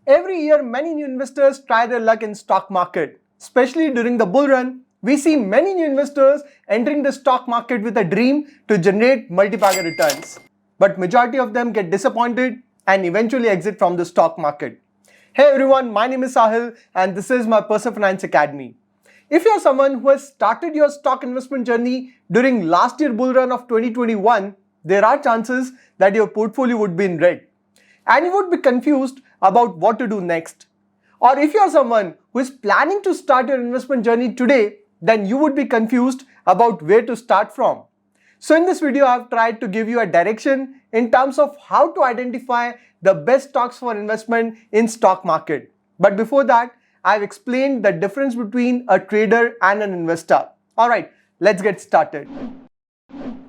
Every year, many new investors try their luck in stock market. Especially during the bull run, we see many new investors entering the stock market with a dream to generate multi-bagger returns. But majority of them get disappointed and eventually exit from the stock market. Hey everyone, my name is Sahil and this is my Personal Finance Academy. If you're someone who has started your stock investment journey during last year bull run of 2021, there are chances that your portfolio would be in red. And you would be confused about what to do next. Or if you're someone who is planning to start your investment journey today, then you would be confused about where to start from. So in this video, I've tried to give you a direction in terms of how to identify the best stocks for investment in stock market. But before that, I've explained the difference between a trader and an investor. Alright, let's get started.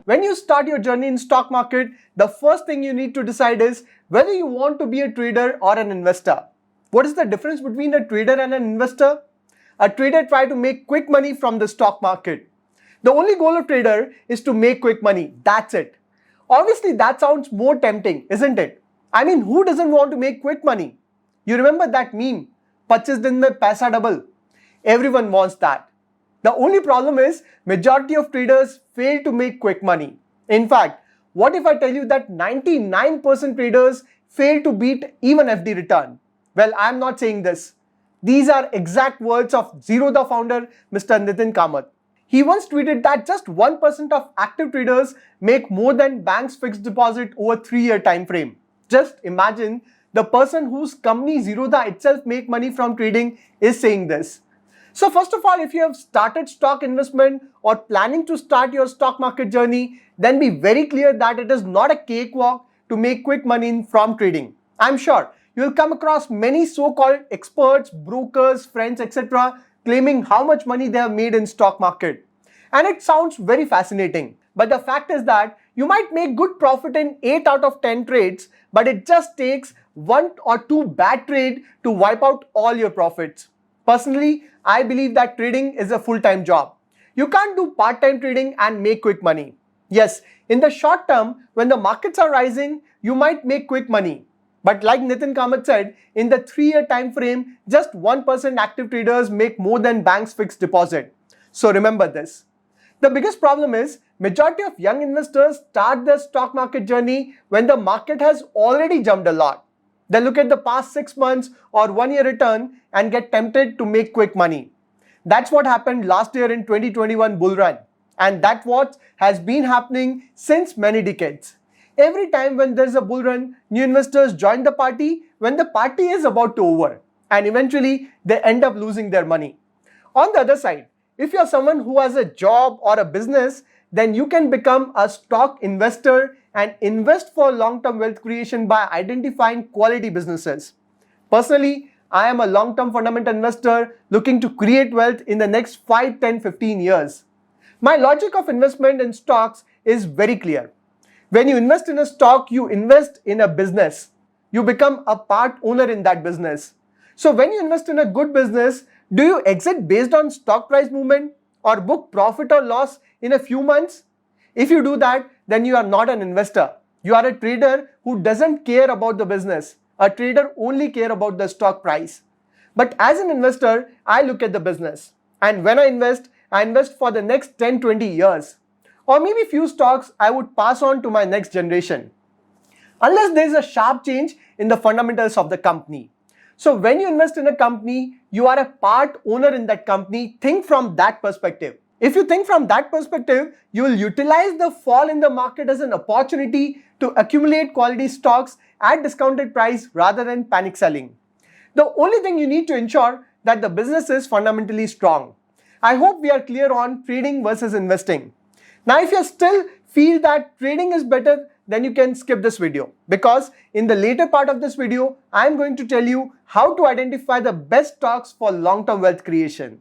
When you start your journey in stock market, the first thing you need to decide is whether you want to be a trader or an investor. What is the difference between a trader and an investor? A trader tries to make quick money from the stock market. The only goal of trader is to make quick money. That's it. Obviously, that sounds more tempting, isn't it? I mean, who doesn't want to make quick money? You remember that meme, 25 din mein paisa double? Everyone wants that. The only problem is majority of traders fail to make quick money. In fact, what if I tell you that 99% traders fail to beat even FD return? Well, I'm not saying this. These are exact words of Zerodha founder Mr. Nitin Kamath. He once tweeted that just 1% of active traders make more than bank's fixed deposit over 3-year time frame. Just imagine the person whose company Zerodha itself make money from trading is saying this. So first of all, if you have started stock investment or planning to start your stock market journey, then be very clear that it is not a cakewalk to make quick money from trading. I'm sure you will come across many so-called experts, brokers, friends, etc. claiming how much money they have made in stock market. And it sounds very fascinating. But the fact is that you might make good profit in 8 out of 10 trades, but it just takes 1 or 2 bad trades to wipe out all your profits. Personally, I believe that trading is a full-time job. You can't do part-time trading and make quick money. Yes, in the short term, when the markets are rising, you might make quick money. But like Nitin Kamath said, in the 3-year time frame, just 1% active traders make more than bank's fixed deposit. So remember this. The biggest problem is majority of young investors start their stock market journey when the market has already jumped a lot. They look at the past 6 months or 1-year return and get tempted to make quick money. That's what happened last year in 2021 bull run. And that's what has been happening since many decades. Every time when there's a bull run, new investors join the party when the party is about to over. And eventually they end up losing their money. On the other side, if you're someone who has a job or a business, then you can become a stock investor and invest for long-term wealth creation by identifying quality businesses. Personally, I am a long-term fundamental investor looking to create wealth in the next 5, 10, 15 years. My logic of investment in stocks is very clear. When you invest in a stock, you invest in a business. You become a part owner in that business. So when you invest in a good business, do you exit based on stock price movement or book profit or loss in a few months? If you do that, then you are not an investor. You are a trader who doesn't care about the business. A trader only cares about the stock price. But as an investor, I look at the business. And when I invest for the next 10, 20 years. Or maybe few stocks I would pass on to my next generation. Unless there is a sharp change in the fundamentals of the company. So when you invest in a company, you are a part owner in that company. Think from that perspective. If you think from that perspective, you will utilize the fall in the market as an opportunity to accumulate quality stocks at discounted price rather than panic selling. The only thing you need to ensure that the business is fundamentally strong. I hope we are clear on trading versus investing. Now, if you still feel that trading is better, then you can skip this video because in the later part of this video, I am going to tell you how to identify the best stocks for long-term wealth creation.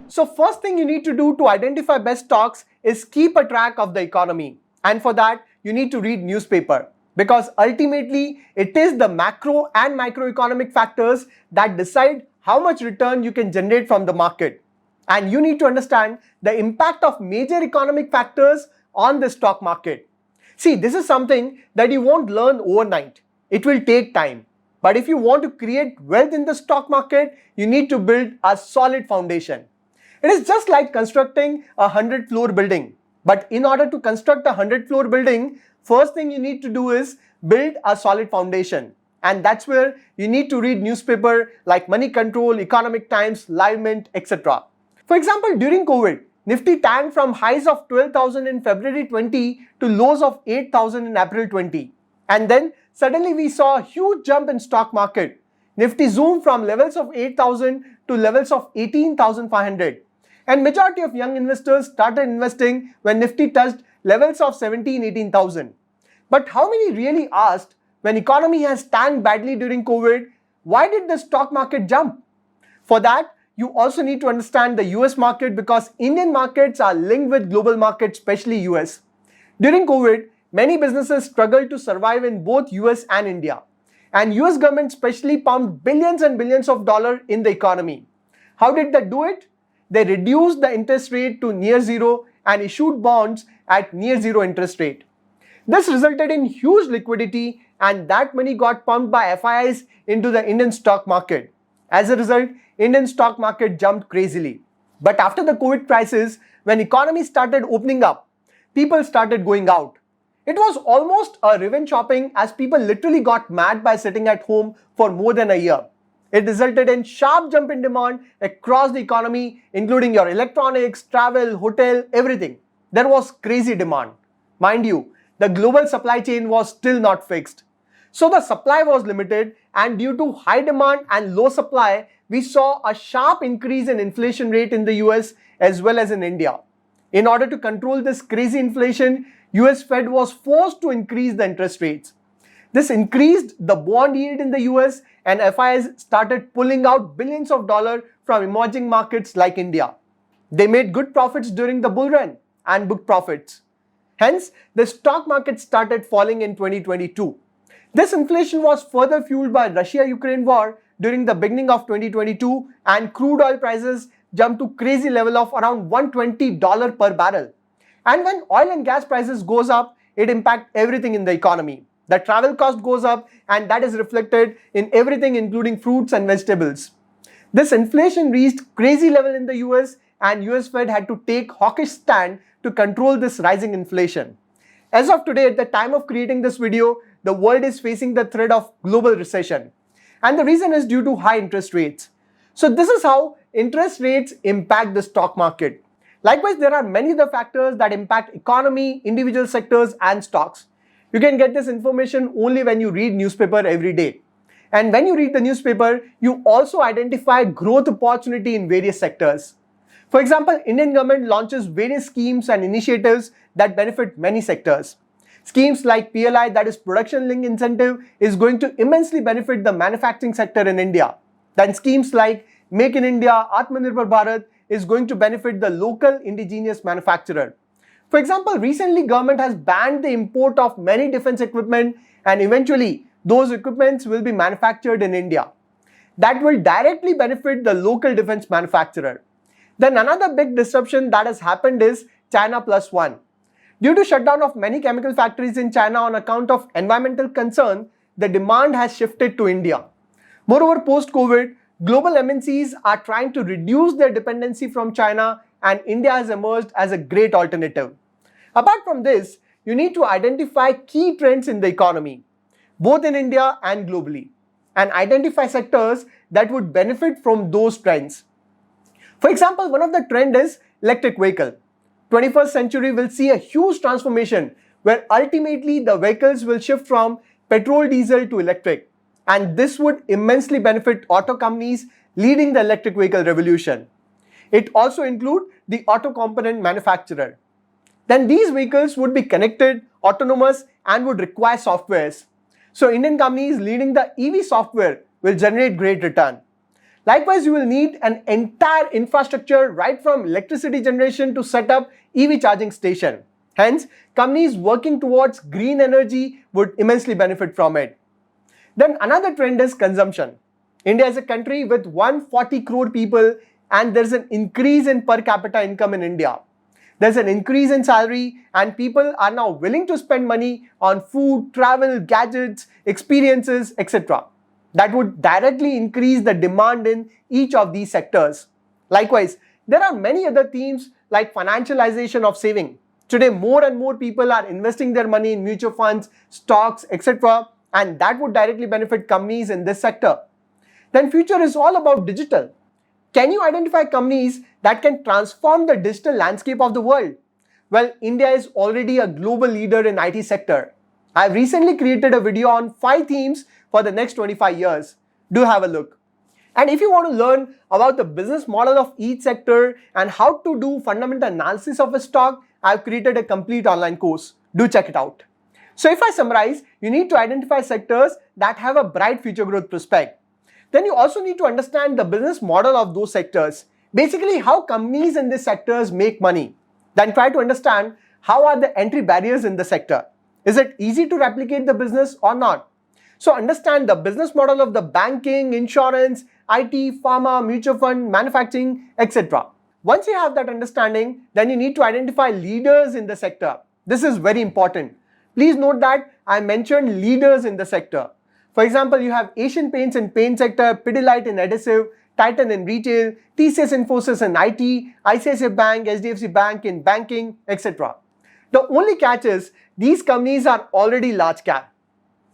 So first thing you need to do to identify best stocks is keep a track of the economy. And for that, you need to read newspaper because ultimately it is the macro and microeconomic factors that decide how much return you can generate from the market. And you need to understand the impact of major economic factors on the stock market. See, this is something that you won't learn overnight. It will take time. But if you want to create wealth in the stock market, you need to build a solid foundation. It is just like constructing a 100-floor building. But in order to construct a 100-floor building, first thing you need to do is build a solid foundation. And that's where you need to read newspaper like Money Control, Economic Times, Live Mint, etc. For example, during COVID, Nifty tanked from highs of 12,000 in February 20 to lows of 8,000 in April 20. And then suddenly we saw a huge jump in stock market. Nifty zoomed from levels of 8,000 to levels of 18,500. And majority of young investors started investing when Nifty touched levels of 18,000. But how many really asked, when economy has tanked badly during COVID, why did the stock market jump? For that, you also need to understand the US market because Indian markets are linked with global markets, especially US. During COVID, many businesses struggled to survive in both US and India. And US government especially pumped billions and billions of dollars in the economy. How did they do it? They reduced the interest rate to near zero and issued bonds at near zero interest rate. This resulted in huge liquidity and that money got pumped by FIIs into the Indian stock market. As a result, Indian stock market jumped crazily. But after the COVID crisis, when economy started opening up, people started going out. It was almost a revenge shopping as people literally got mad by sitting at home for more than a year. It resulted in sharp jump in demand across the economy, including your electronics, travel, hotel, everything. There was crazy demand. Mind you, the global supply chain was still not fixed. So the supply was limited, and due to high demand and low supply, we saw a sharp increase in inflation rate in the US as well as in India. In order to control this crazy inflation, US Fed was forced to increase the interest rates. This increased the bond yield in the US and FIs started pulling out billions of dollars from emerging markets like India. They made good profits during the bull run and booked profits. Hence, the stock market started falling in 2022. This inflation was further fueled by Russia-Ukraine war during the beginning of 2022 and crude oil prices jumped to crazy level of around $120 per barrel. And when oil and gas prices goes up, it impacts everything in the economy. The travel cost goes up and that is reflected in everything including fruits and vegetables. This inflation reached crazy level in the US and US Fed had to take hawkish stand to control this rising inflation. As of today, at the time of creating this video, the world is facing the threat of global recession. And the reason is due to high interest rates. So this is how interest rates impact the stock market. Likewise, there are many other factors that impact economy, individual sectors and stocks. You can get this information only when you read newspaper every day. And when you read the newspaper, you also identify growth opportunity in various sectors. For example, Indian government launches various schemes and initiatives that benefit many sectors. Schemes like PLI, that is Production Linked Incentive, is going to immensely benefit the manufacturing sector in India. Then schemes like Make in India, Atmanirbhar Bharat is going to benefit the local indigenous manufacturer. For example, recently government has banned the import of many defense equipment and eventually those equipments will be manufactured in India. That will directly benefit the local defense manufacturer. Then another big disruption that has happened is China Plus One. Due to shutdown of many chemical factories in China on account of environmental concern, the demand has shifted to India. Moreover, post-COVID, global MNCs are trying to reduce their dependency from China and India has emerged as a great alternative. Apart from this, you need to identify key trends in the economy, both in India and globally, and identify sectors that would benefit from those trends. For example, one of the trends is electric vehicle. 21st century will see a huge transformation where ultimately the vehicles will shift from petrol diesel to electric. And this would immensely benefit auto companies leading the electric vehicle revolution. It also includes the auto component manufacturer. Then these vehicles would be connected, autonomous and would require softwares. So Indian companies leading the EV software will generate great return. Likewise, you will need an entire infrastructure right from electricity generation to set up EV charging station. Hence, companies working towards green energy would immensely benefit from it. Then another trend is consumption. India is a country with 140 crore people and there's an increase in per capita income in India. There's an increase in salary and people are now willing to spend money on food, travel, gadgets, experiences, etc. that would directly increase the demand in each of these sectors. Likewise, there are many other themes like financialization of saving. Today, more and more people are investing their money in mutual funds, stocks, etc., and that would directly benefit companies in this sector. Then future is all about digital. Can you identify companies that can transform the digital landscape of the world? Well, India is already a global leader in IT sector. I've recently created a video on 5 themes for the next 25 years. Do have a look. And if you want to learn about the business model of each sector and how to do fundamental analysis of a stock, I've created a complete online course. Do check it out. So if I summarize, you need to identify sectors that have a bright future growth prospect. Then you also need to understand the business model of those sectors. Basically, how companies in these sectors make money. Then try to understand how are the entry barriers in the sector. Is it easy to replicate the business or not? So understand the business model of the banking, insurance, IT, pharma, mutual fund, manufacturing, etc. Once you have that understanding, then you need to identify leaders in the sector. This is very important. Please note that I mentioned leaders in the sector. For example, you have Asian Paints in paint sector, Pidilite in adhesive, Titan in retail, TCS Infosys in IT, ICICI Bank, HDFC Bank in banking, etc. The only catch is these companies are already large cap.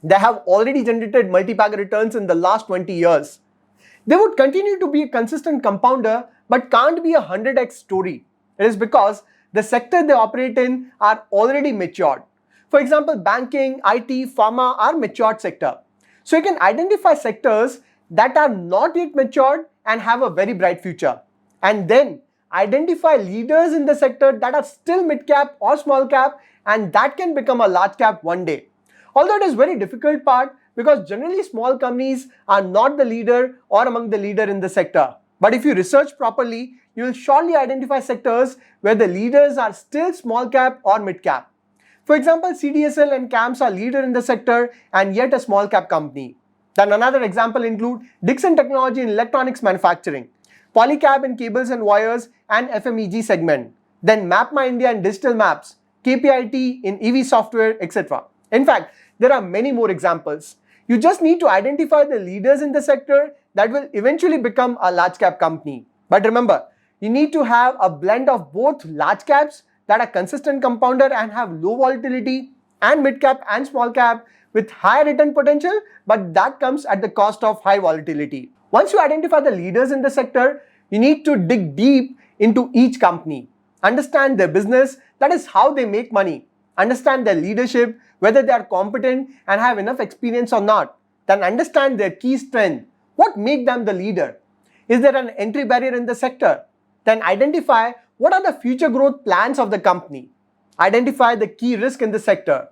They have already generated multi-bagger returns in the last 20 years. They would continue to be a consistent compounder but can't be a 100x story. It is because the sector they operate in are already matured. For example, banking, IT, pharma are matured sector. So you can identify sectors that are not yet matured and have a very bright future. And then identify leaders in the sector that are still mid-cap or small cap and that can become a large cap one day. Although it is very difficult part because generally small companies are not the leader or among the leader in the sector. But if you research properly, you will surely identify sectors where the leaders are still small cap or mid cap. For example, CDSL and CAMS are leader in the sector and yet a small cap company. Then another example include Dixon Technology in electronics manufacturing, Polycab in cables and wires and FMEG segment, then MapMy India in digital maps, KPIT in EV software, etc. In fact, there are many more examples. You just need to identify the leaders in the sector that will eventually become a large cap company. But remember, you need to have a blend of both large caps that are consistent compounder and have low volatility and mid cap and small cap with high return potential, but that comes at the cost of high volatility. Once you identify the leaders in the sector, you need to dig deep into each company. Understand their business, that is how they make money. Understand their leadership, whether they are competent and have enough experience or not. Then understand their key strength. What makes them the leader? Is there an entry barrier in the sector? Then identify what are the future growth plans of the company. Identify the key risk in the sector.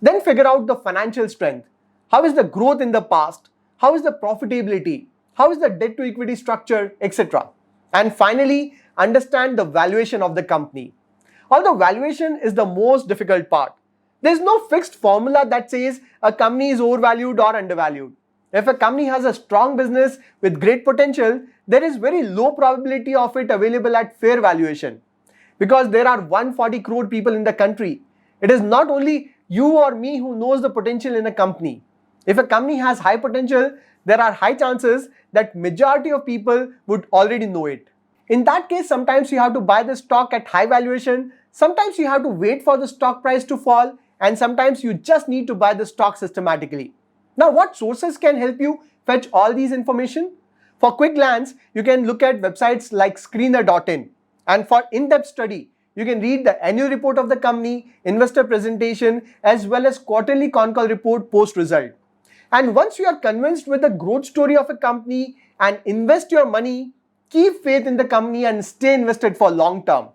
Then figure out the financial strength. How is the growth in the past? How is the profitability? How is the debt to equity structure, etc. And finally, understand the valuation of the company. Although valuation is the most difficult part, there is no fixed formula that says a company is overvalued or undervalued. If a company has a strong business with great potential, there is very low probability of it available at fair valuation. Because there are 140 crore people in the country. It is not only you or me who knows the potential in a company. If a company has high potential, there are high chances that majority of people would already know it. In that case, sometimes you have to buy the stock at high valuation, sometimes you have to wait for the stock price to fall, and sometimes you just need to buy the stock systematically. Now, what sources can help you fetch all these information? For quick glance, you can look at websites like screener.in. And for in-depth study, you can read the annual report of the company, investor presentation, as well as quarterly con call report post-result. And once you are convinced with the growth story of a company and invest your money, keep faith in the company and stay invested for long term.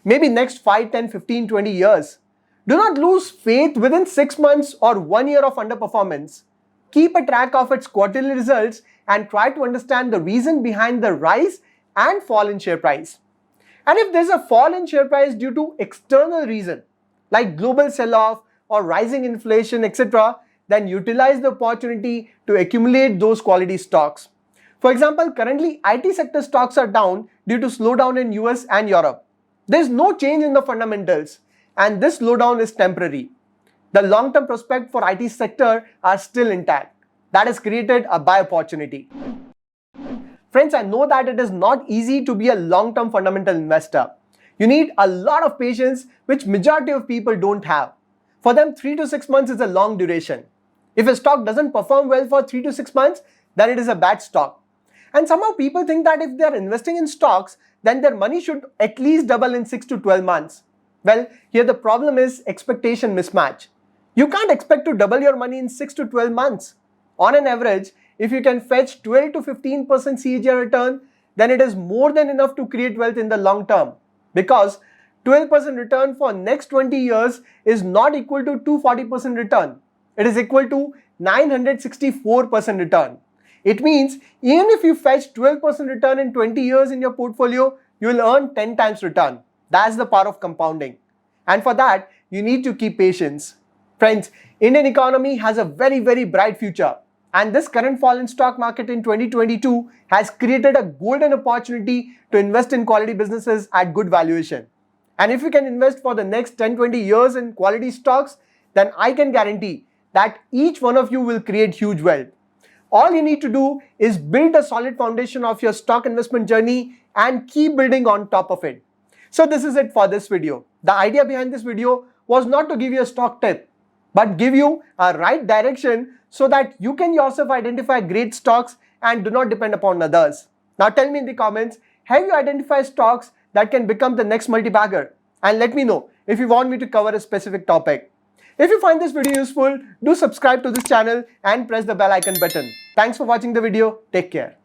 Maybe next 5, 10, 15, 20 years. Do not lose faith within 6 months or 1 year of underperformance. Keep a track of its quarterly results and try to understand the reason behind the rise and fall in share price. And if there's a fall in share price due to external reason, like global sell-off or rising inflation, etc., then utilize the opportunity to accumulate those quality stocks. For example, currently IT sector stocks are down due to slowdown in US and Europe. There is no change in the fundamentals and this slowdown is temporary. The long-term prospects for IT sector are still intact. that has created a buy opportunity. Friends, I know that it is not easy to be a long-term fundamental investor. You need a lot of patience, which majority of people don't have. For them, 3 to 6 months is a long duration. If a stock doesn't perform well for 3 to 6 months, then it is a bad stock. And somehow people think that if they are investing in stocks, then their money should at least double in 6 to 12 months. Well, here the problem is expectation mismatch. You can't expect to double your money in 6 to 12 months. On an average, if you can fetch 12 to 15% CAGR return, then it is more than enough to create wealth in the long term. Because 12% return for next 20 years is not equal to 240% return. It is equal to 964% return. It means even if you fetch 12% return in 20 years in your portfolio, you will earn 10 times return. That's the power of compounding. And for that, you need to keep patience. Friends, Indian economy has a very, very bright future. And this current fall in stock market in 2022 has created a golden opportunity to invest in quality businesses at good valuation. And if you can invest for the next 10-20 years in quality stocks, then I can guarantee that each one of you will create huge wealth. All you need to do is build a solid foundation of your stock investment journey and keep building on top of it. So this is it for this video. The idea behind this video was not to give you a stock tip, but give you a right direction so that you can yourself identify great stocks and do not depend upon others. Now tell me in the comments, have you identified stocks that can become the next multi-bagger? And let me know if you want me to cover a specific topic. If you find this video useful, do subscribe to this channel and press the bell icon button. Thanks for watching the video. Take care.